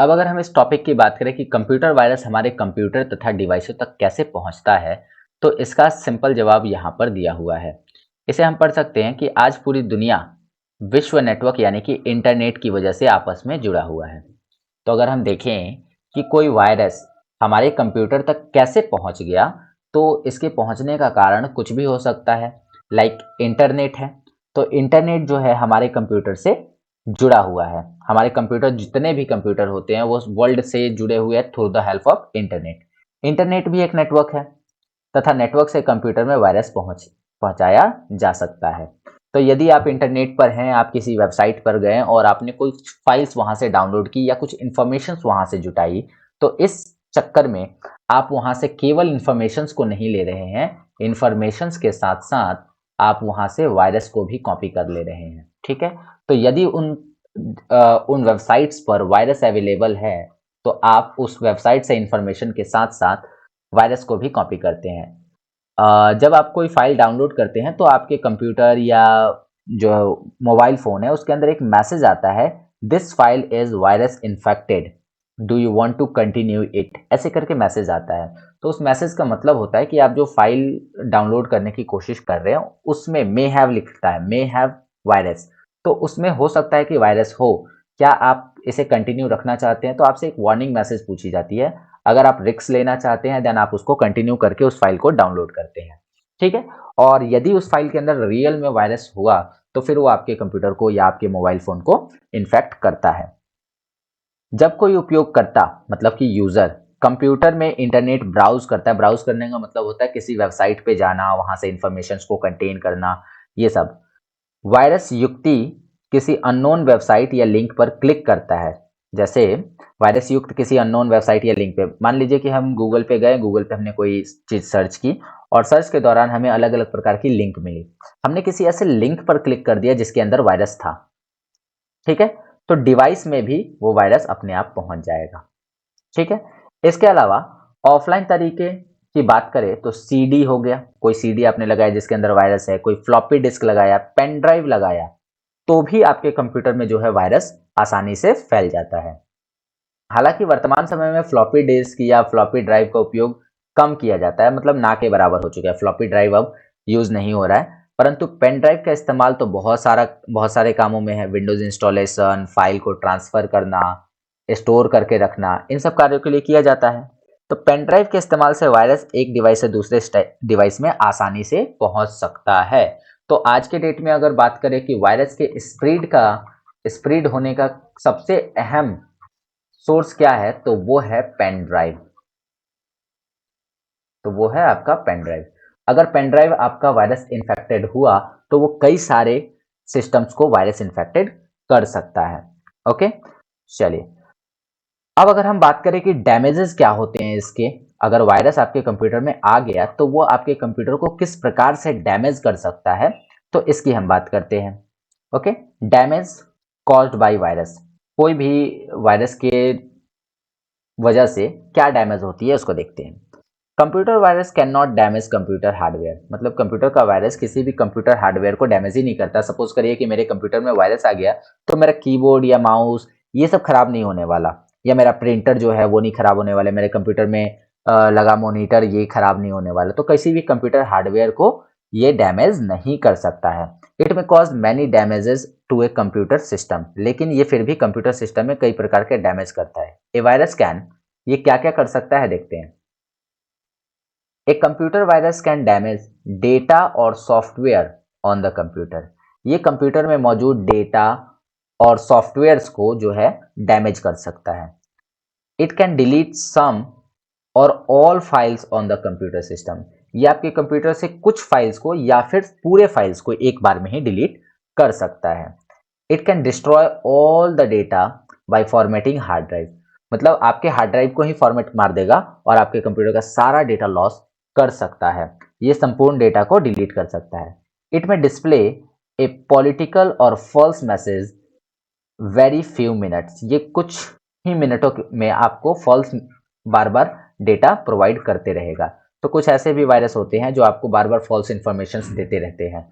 अब अगर हम इस टॉपिक की बात करें कि कंप्यूटर वायरस हमारे कंप्यूटर तथा डिवाइसों तक कैसे पहुंचता है, तो इसका सिंपल जवाब यहाँ पर दिया हुआ है। इसे हम पढ़ सकते हैं कि आज पूरी दुनिया विश्व नेटवर्क यानी कि इंटरनेट की वजह से आपस में जुड़ा हुआ है। तो अगर हम देखें कि कोई वायरस हमारे कंप्यूटर तक कैसे पहुंच गया, तो इसके पहुंचने का कारण कुछ भी हो सकता है। लाइक इंटरनेट है, तो इंटरनेट जो है हमारे कंप्यूटर से जुड़ा हुआ है। हमारे कंप्यूटर जितने भी कंप्यूटर होते हैं वो वर्ल्ड से जुड़े हुए हैं through the help of internet. Internet भी एक नेटवर्क है तथा नेटवर्क से कंप्यूटर में वायरस पहुंचाया जा सकता है। तो यदि आप इंटरनेट पर हैं, आप किसी वेबसाइट पर गए और आपने कुछ फाइल्स वहां से डाउनलोड की या कुछ इंफॉर्मेशन वहां से जुटाई, तो इस चक्कर में आप वहां से केवल इंफॉर्मेशन को नहीं ले रहे हैं, इंफॉर्मेशन के साथ साथ आप वहां से वायरस को भी कॉपी कर ले रहे हैं। ठीक है, तो यदि उन वेबसाइट्स पर वायरस अवेलेबल है, तो आप उस वेबसाइट से इंफॉर्मेशन के साथ साथ वायरस को भी कॉपी करते हैं। जब आप कोई फाइल डाउनलोड करते हैं तो आपके कंप्यूटर या जो मोबाइल फ़ोन है उसके अंदर एक मैसेज आता है, this file is virus infected, do you want to continue it, ऐसे करके मैसेज आता है। तो उस मैसेज का मतलब होता है कि आप जो फाइल डाउनलोड करने की कोशिश कर रहे हैं उसमें मे हैव लिखता है, मे हैव वायरस, तो उसमें हो सकता है कि वायरस हो। क्या आप इसे कंटिन्यू रखना चाहते हैं? तो आपसे एक वार्निंग मैसेज पूछी जाती है। अगर आप रिस्क लेना चाहते हैं देन आप उसको कंटिन्यू करके उस फाइल को डाउनलोड करते हैं। ठीक है, और यदि उस फाइल के अंदर रियल में वायरस हुआ तो फिर वो आपके कंप्यूटर को या आपके मोबाइल फोन को इन्फेक्ट करता है। जब कोई उपयोगकर्ता मतलब कि यूजर कंप्यूटर में इंटरनेट ब्राउज करता है, ब्राउज करने का मतलब होता है किसी वेबसाइट पे जाना, वहां से इंफॉर्मेशन को कंटेन करना, ये सब। वायरस युक्ति किसी अननोन वेबसाइट या लिंक पर क्लिक करता है। जैसे वायरस युक्त किसी अननोन वेबसाइट या लिंक पे, मान लीजिए कि हम गूगल पे गए, गूगल पे हमने कोई चीज सर्च की और सर्च के दौरान हमें अलग अलग प्रकार की लिंक मिली। हमने किसी ऐसे लिंक पर क्लिक कर दिया जिसके अंदर वायरस था। ठीक है, तो डिवाइस में भी वो वायरस अपने आप पहुंच जाएगा। ठीक है, इसके अलावा ऑफलाइन तरीके की बात करें तो सीडी हो गया, कोई सीडी आपने लगाया जिसके अंदर वायरस है, कोई फ्लॉपी डिस्क लगाया, पेन ड्राइव लगाया, तो भी आपके कंप्यूटर में जो है वायरस आसानी से फैल जाता है। हालांकि वर्तमान समय में फ्लॉपी डिस्क या फ्लॉपी ड्राइव का उपयोग कम किया जाता है, मतलब ना के बराबर हो चुका है। फ्लॉपी ड्राइव अब यूज नहीं हो रहा है, परंतु पेन ड्राइव का इस्तेमाल तो बहुत सारे कामों में है। विंडोज इंस्टॉलेशन, फाइल को ट्रांसफर करना, स्टोर करके रखना, इन सब कार्यों के लिए किया जाता है। तो पेन ड्राइव के इस्तेमाल से वायरस एक डिवाइस से दूसरे डिवाइस में आसानी से पहुंच सकता है। तो आज के डेट में अगर बात करें कि वायरस के स्प्रेड होने का सबसे अहम सोर्स क्या है, तो वो है पेन ड्राइव। तो वो है आपका पेन ड्राइव। अगर पेन ड्राइव आपका वायरस इन्फेक्टेड हुआ तो वो कई सारे सिस्टम्स को वायरस इन्फेक्टेड कर सकता है। ओके, चलिए अब अगर हम बात करें कि डैमेजेस क्या होते हैं इसके, अगर वायरस आपके कंप्यूटर में आ गया तो वो आपके कंप्यूटर को किस प्रकार से डैमेज कर सकता है, तो इसकी हम बात करते हैं। Okay, damage caused by virus, कोई भी वायरस के वजह से क्या डैमेज होती है उसको देखते हैं। Computer virus can not damage computer hardware, मतलब कंप्यूटर का वायरस किसी भी कंप्यूटर हार्डवेयर को डैमेज ही नहीं करता। सपोज करिए कि मेरे कंप्यूटर में वायरस आ गया तो मेरा कीबोर्ड या माउस ये सब खराब नहीं होने वाला, या मेरा प्रिंटर जो है वो नहीं खराब होने वाला, मेरे कंप्यूटर में लगा मॉनिटर ये खराब नहीं होने वाला। तो किसी भी कंप्यूटर हार्डवेयर को ये डैमेज नहीं कर सकता है। It may cause many damages to a computer system, लेकिन ये फिर भी कंप्यूटर सिस्टम में कई प्रकार के डैमेज करता है। ए वायरस कैन, ये क्या क्या कर सकता है देखते हैं। A computer virus can damage data और सॉफ्टवेयर ऑन द कंप्यूटर, ये कंप्यूटर में मौजूद डेटा और सॉफ्टवेयर्स को जो है डैमेज कर सकता है। इट कैन डिलीट सम और all files on the computer system, ये आपके कंप्यूटर से कुछ फाइल्स को या फिर पूरे फाइल्स को एक बार में ही डिलीट कर सकता है। It can destroy all the data bye formatting hard drive, मतलब आपके हार्ड ड्राइव को ही फॉर्मेट मार देगा और आपके कंप्यूटर का सारा डेटा लॉस कर सकता है। ये संपूर्ण डेटा को डिलीट कर सकता है। It may display a political और false message very few minutes, ये कुछ ही मिनटों में आपको फॉल्स बार बार डेटा प्रोवाइड करते रहेगा। तो कुछ ऐसे भी वायरस होते हैं जो आपको बार बार फॉल्स इंफॉर्मेशन देते रहते हैं।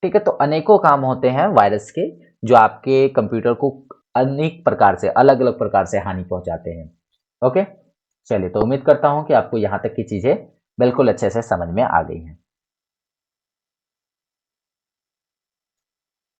ठीक है, तो अनेकों काम होते हैं वायरस के जो आपके कंप्यूटर को अनेक प्रकार से, अलग-अलग प्रकार से हानि पहुँचाते हैं। ओके? चलिए, तो उम्मीद करता हूँ कि आपको यहाँ तक की चीज़ें बिल्कुल अच्छे से समझ में आ गई हैं।